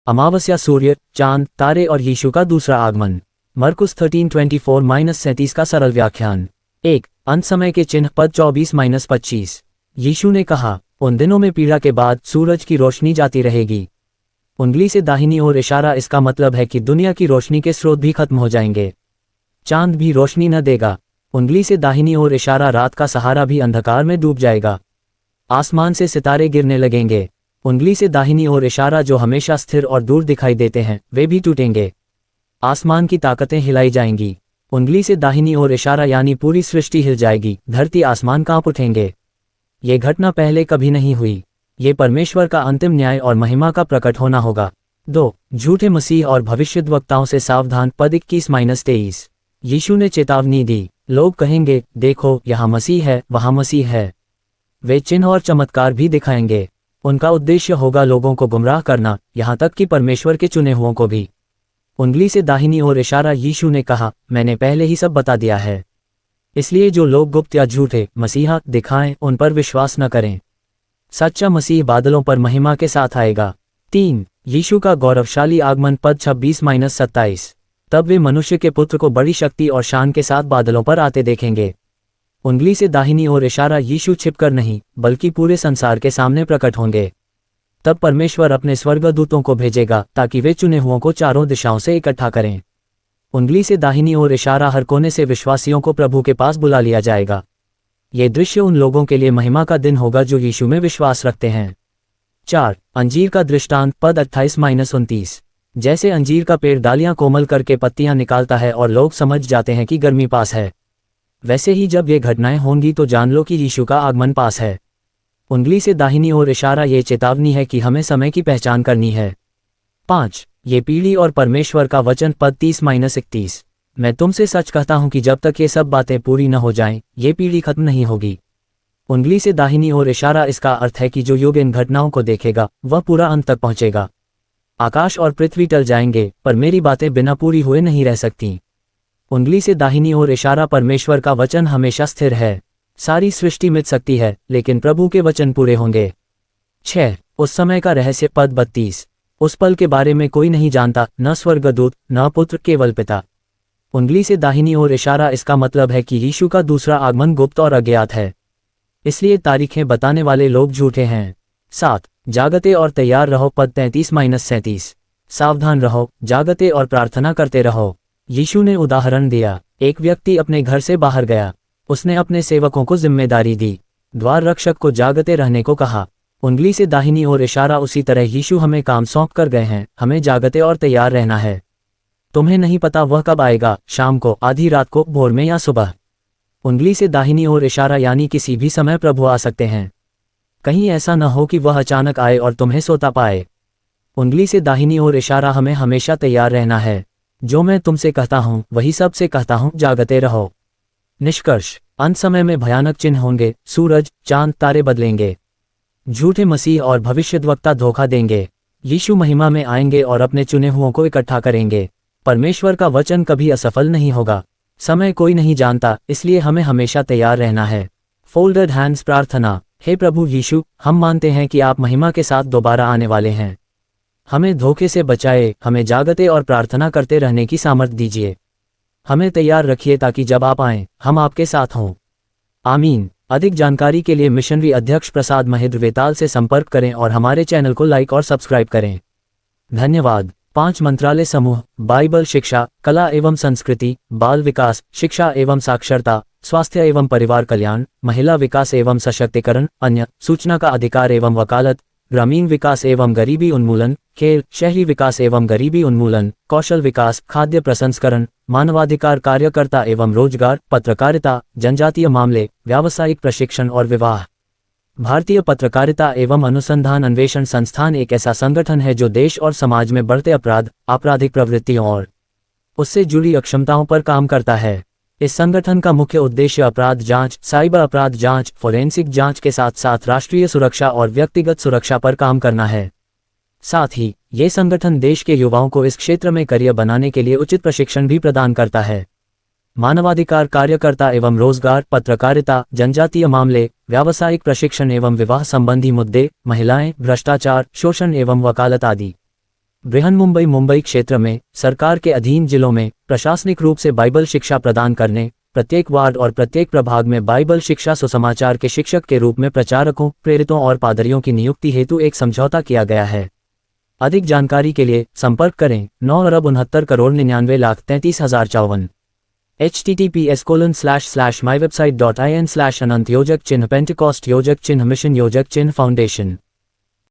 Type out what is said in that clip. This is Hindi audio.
अमावस्या, सूर्य, चांद, तारे और यीशु का दूसरा आगमन। मरकुस 13:24-37 का सरल व्याख्यान। 1. अंत समय के चिन्ह, पद 24-25। यीशु ने कहा, उन दिनों में पीड़ा के बाद सूरज की रोशनी जाती रहेगी। उंगली से दाहिनी ओर इशारा, इसका मतलब है कि दुनिया की रोशनी के स्रोत भी खत्म हो जाएंगे। चांद भी रोशनी न देगा। उंगली से दाहिनी ओर इशारा, रात का सहारा भी अंधकार में डूब जाएगा। आसमान से सितारे गिरने लगेंगे। उंगली से दाहिनी ओर इशारा, जो हमेशा स्थिर और दूर दिखाई देते हैं वे भी टूटेंगे। आसमान की ताकतें हिलाई जाएंगी। उंगली से दाहिनी ओर इशारा यानी पूरी सृष्टि हिल जाएगी, धरती आसमान कांप उठेंगे। ये घटना पहले कभी नहीं हुई। ये परमेश्वर का अंतिम न्याय और महिमा का प्रकट होना होगा। 2. झूठे मसीह और भविष्यद्वक्ताओं से सावधान, पद 21-23। यीशु ने चेतावनी दी, लोग कहेंगे, देखो यहाँ मसीह है, वहाँ मसीह है। वे चिन्ह और चमत्कार भी दिखाएंगे। उनका उद्देश्य होगा लोगों को गुमराह करना, यहाँ तक कि परमेश्वर के चुने हुओं को भी। उंगली से दाहिनी ओर इशारा, यीशु ने कहा, मैंने पहले ही सब बता दिया है। इसलिए जो लोग गुप्त या झूठे मसीहा दिखाएं उन पर विश्वास न करें। सच्चा मसीह बादलों पर महिमा के साथ आएगा। 3. यीशु का गौरवशाली आगमन, पद 26-27। तब वे मनुष्य के पुत्र को बड़ी शक्ति और शान के साथ बादलों पर आते देखेंगे। उंगली से दाहिनी ओर इशारा, यीशु छिपकर नहीं बल्कि पूरे संसार के सामने प्रकट होंगे। तब परमेश्वर अपने स्वर्गदूतों को भेजेगा ताकि वे चुने हुओं को चारों दिशाओं से इकट्ठा करें। उंगली से दाहिनी ओर इशारा, हर कोने से विश्वासियों को प्रभु के पास बुला लिया जाएगा। ये दृश्य उन लोगों के लिए महिमा का दिन होगा जो यीशु में विश्वास रखते हैं। 4. अंजीर का दृष्टांत, पद 28-29। जैसे अंजीर का पेड़ डालियां कोमल करके पत्तियां निकालता है और लोग समझ जाते हैं कि गर्मी पास है, वैसे ही जब ये घटनाएं होंगी तो जान लो कि यीशु का आगमन पास है। उंगली से दाहिनी ओर इशारा, ये चेतावनी है कि हमें समय की पहचान करनी है। 5. ये पीढ़ी और परमेश्वर का वचन, पद 30-31। मैं तुमसे सच कहता हूं कि जब तक ये सब बातें पूरी न हो जाएं, ये पीढ़ी खत्म नहीं होगी। उंगली से दाहिनी ओर इशारा, इसका अर्थ है कि जो युग इन घटनाओं को देखेगा वह पूरा अंत तक पहुंचेगा। आकाश और पृथ्वी टल जाएंगे पर मेरी बातें बिना पूरी हुए नहीं रह सकती। उंगली से दाहिनी ओर इशारा, परमेश्वर का वचन हमेशा स्थिर है। सारी सृष्टि मिट सकती है लेकिन प्रभु के वचन पूरे होंगे। 6. उस समय का रहस्य, पद 32। उस पल के बारे में कोई नहीं जानता, न स्वर्गदूत न पुत्र, केवल पिता। उंगली से दाहिनी ओर इशारा, इसका मतलब है कि यीशु का दूसरा आगमन गुप्त और अज्ञात है, इसलिए तारीखें बताने वाले लोग झूठे हैं। 7. जागते और तैयार रहो, पद 33-37। सावधान रहो, जागते और प्रार्थना करते रहो। यीशु ने उदाहरण दिया, एक व्यक्ति अपने घर से बाहर गया। उसने अपने सेवकों को जिम्मेदारी दी, द्वार रक्षक को जागते रहने को कहा। उंगली से दाहिनी ओर इशारा, उसी तरह यीशु हमें काम सौंप कर गए हैं, हमें जागते और तैयार रहना है। तुम्हें नहीं पता वह कब आएगा, शाम को, आधी रात को, भोर में या सुबह। उंगली से दाहिनी ओर इशारा यानी किसी भी समय प्रभु आ सकते हैं। कहीं ऐसा न हो कि वह अचानक आए और तुम्हें सोता पाए। उंगली से दाहिनी ओर इशारा, हमें हमेशा तैयार रहना है। जो मैं तुमसे कहता हूं वही सबसे कहता हूं, जागते रहो। निष्कर्ष, अंत समय में भयानक चिन्ह होंगे, सूरज, चांद, तारे बदलेंगे। झूठे मसीह और भविष्यद्वक्ता धोखा देंगे। यीशु महिमा में आएंगे और अपने चुने हुओं को इकट्ठा करेंगे। परमेश्वर का वचन कभी असफल नहीं होगा। समय कोई नहीं जानता, इसलिए हमें हमेशा तैयार रहना है। फोल्डेड हैंड्स प्रार्थना। हे प्रभु यीशु, हम मानते हैं कि आप महिमा के साथ दोबारा आने वाले हैं। हमें धोखे से बचाए, हमें जागते और प्रार्थना करते रहने की सामर्थ्य दीजिए। हमें तैयार रखिए ताकि जब आप आएं, हम आपके साथ हों। आमीन। अधिक जानकारी के लिए मिशनरी अध्यक्ष प्रसाद महिद्र वेताल से संपर्क करें और हमारे चैनल को लाइक और सब्सक्राइब करें। धन्यवाद। 5 मंत्रालय समूह, बाइबल शिक्षा, कला एवं संस्कृति, बाल विकास, शिक्षा एवं साक्षरता, स्वास्थ्य एवं परिवार कल्याण, महिला विकास एवं सशक्तिकरण, अन्य, सूचना का अधिकार एवं वकालत, ग्रामीण विकास एवं गरीबी उन्मूलन, खेल, शहरी विकास एवं गरीबी उन्मूलन, कौशल विकास, खाद्य प्रसंस्करण, मानवाधिकार कार्यकर्ता एवं रोजगार, पत्रकारिता, जनजातीय मामले, व्यावसायिक प्रशिक्षण और विवाह। भारतीय पत्रकारिता एवं अनुसंधान अन्वेषण संस्थान एक ऐसा संगठन है जो देश और समाज में बढ़ते अपराध, आपराधिक प्रवृत्तियों और उससे जुड़ी अक्षमताओं पर काम करता है। इस संगठन का मुख्य उद्देश्य अपराध जांच, साइबर अपराध जांच, फोरेंसिक जांच के साथ साथ राष्ट्रीय सुरक्षा और व्यक्तिगत सुरक्षा पर काम करना है। साथ ही ये संगठन देश के युवाओं को इस क्षेत्र में करियर बनाने के लिए उचित प्रशिक्षण भी प्रदान करता है। मानवाधिकार कार्यकर्ता एवं रोजगार, पत्रकारिता, जनजातीय मामले, व्यावसायिक प्रशिक्षण एवं विवाह संबंधी मुद्दे, महिलाएं, भ्रष्टाचार, शोषण एवं वकालत आदि। बृहन्मुंबई मुंबई क्षेत्र में सरकार के अधीन जिलों में प्रशासनिक रूप से बाइबल शिक्षा प्रदान करने, प्रत्येक वार्ड और प्रत्येक प्रभाग में बाइबल शिक्षा सुसमाचार के शिक्षक के रूप में प्रचारकों, प्रेरितों और पादरियों की नियुक्ति हेतु एक समझौता किया गया है। अधिक जानकारी के लिए संपर्क करें 9,69,99,33,054। https://mywebsite.in/anant योजक चिन्ह पेंटेकॉस्ट योजक चिन्ह मिशन योजक चिन्ह फाउंडेशन।